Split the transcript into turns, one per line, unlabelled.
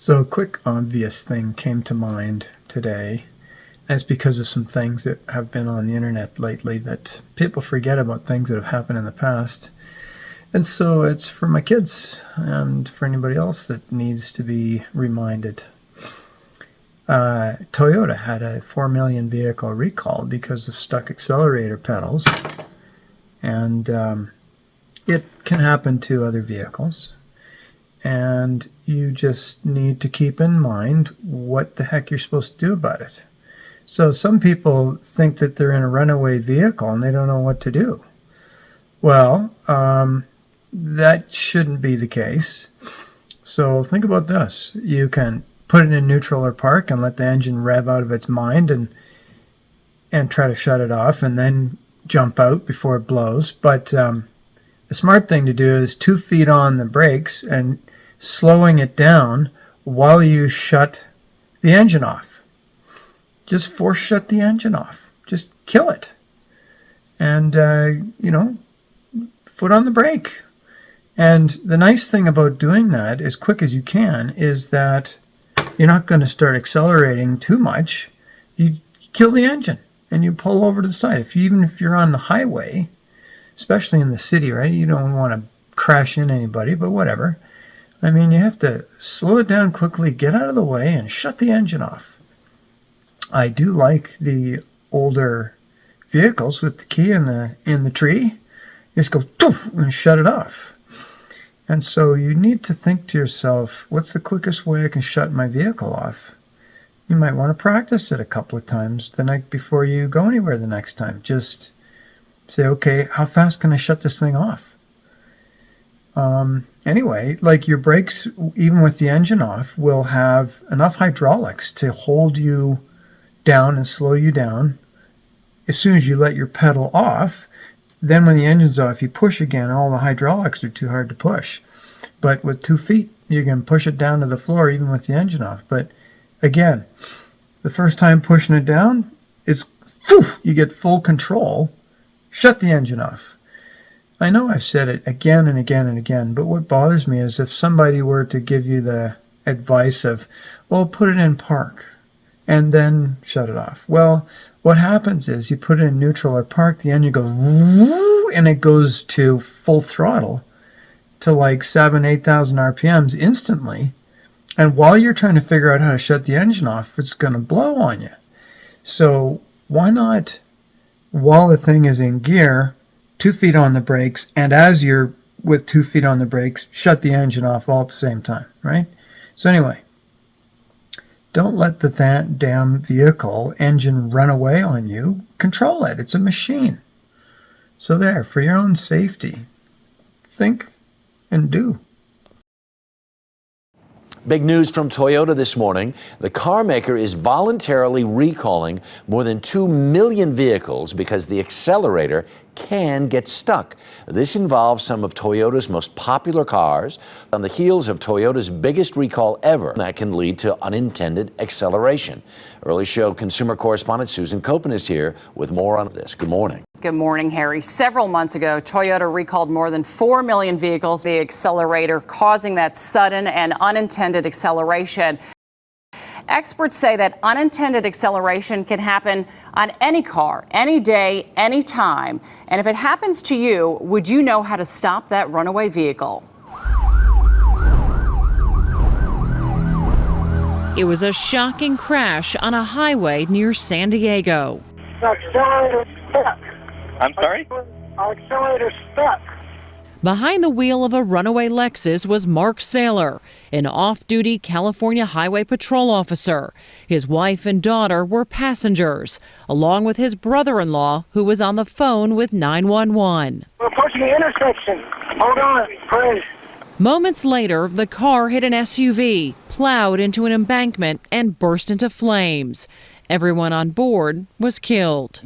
So a quick obvious thing came to mind today. That's because of some things that have been on the internet lately that people forget about, things that have happened in the past. And so it's for my kids and for anybody else that needs to be reminded. Toyota had a 4 million vehicle recall because of stuck accelerator pedals. And it can happen to other vehicles. And you just need to keep in mind what the heck you're supposed to do about it. So some people think that they're in a runaway vehicle and they don't know what to do. Well, that shouldn't be the case. So think about this. You can put it in neutral or park and let the engine rev out of its mind and try to shut it off and then jump out before it blows. But the smart thing to do is 2 feet on the brakes and slowing it down while you shut the engine off. Just force shut the engine off. Just kill it. And, foot on the brake. And the nice thing about doing that as quick as you can is that you're not going to start accelerating too much. You kill the engine and you pull over to the side. Even if you're on the highway, especially in the city, right? You don't want to crash into anybody, but whatever. I mean, you have to slow it down quickly, get out of the way, and shut the engine off. I do like the older vehicles with the key in the tree. You just go poof, and shut it off. And so you need to think to yourself, what's the quickest way I can shut my vehicle off? You might want to practice it a couple of times the night before you go anywhere the next time. Just say, okay, how fast can I shut this thing off? Anyway, like your brakes, even with the engine off, will have enough hydraulics to hold you down and slow you down. As soon as you let your pedal off, then when the engine's off, you push again. All the hydraulics are too hard to push. But with 2 feet, you can push it down to the floor even with the engine off. But again, the first time pushing it down, it's poof, you get full control. Shut the engine off. I know I've said it again and again and again, but what bothers me is if somebody were to give you the advice of, well, put it in park and then shut it off. Well, what happens is you put it in neutral or park, the engine goes woo, and it goes to full throttle to like 8,000 RPMs instantly. And while you're trying to figure out how to shut the engine off, it's going to blow on you. So why not, while the thing is in gear, 2 feet on the brakes, and as you're with 2 feet on the brakes, shut the engine off all at the same time, right? So anyway, don't let the damn vehicle engine run away on you. Control it. It's a machine. So there, for your own safety, think and do.
Big news from Toyota this morning. The car maker is voluntarily recalling more than 2 million vehicles because the accelerator can get stuck. This involves some of Toyota's most popular cars on the heels of Toyota's biggest recall ever. That can lead to unintended acceleration. Early Show consumer correspondent Susan Copen is here with more on this. Good morning.
Good morning, Harry. Several months ago, Toyota recalled more than 4 million vehicles, the accelerator causing that sudden and unintended acceleration. Experts say that unintended acceleration can happen on any car, any day, any time. And if it happens to you, would you know how to stop that runaway vehicle?
It was a shocking crash on a highway near San Diego.
The accelerator's stuck.
I'm sorry?
Our accelerator's stuck.
Behind the wheel of a runaway Lexus was Mark Saylor, an off-duty California Highway Patrol officer. His wife and daughter were passengers, along with his brother-in-law, who was on the phone with 911.
We're approaching the intersection. Hold on, please.
Moments later, the car hit an SUV, plowed into an embankment, and burst into flames. Everyone on board was killed.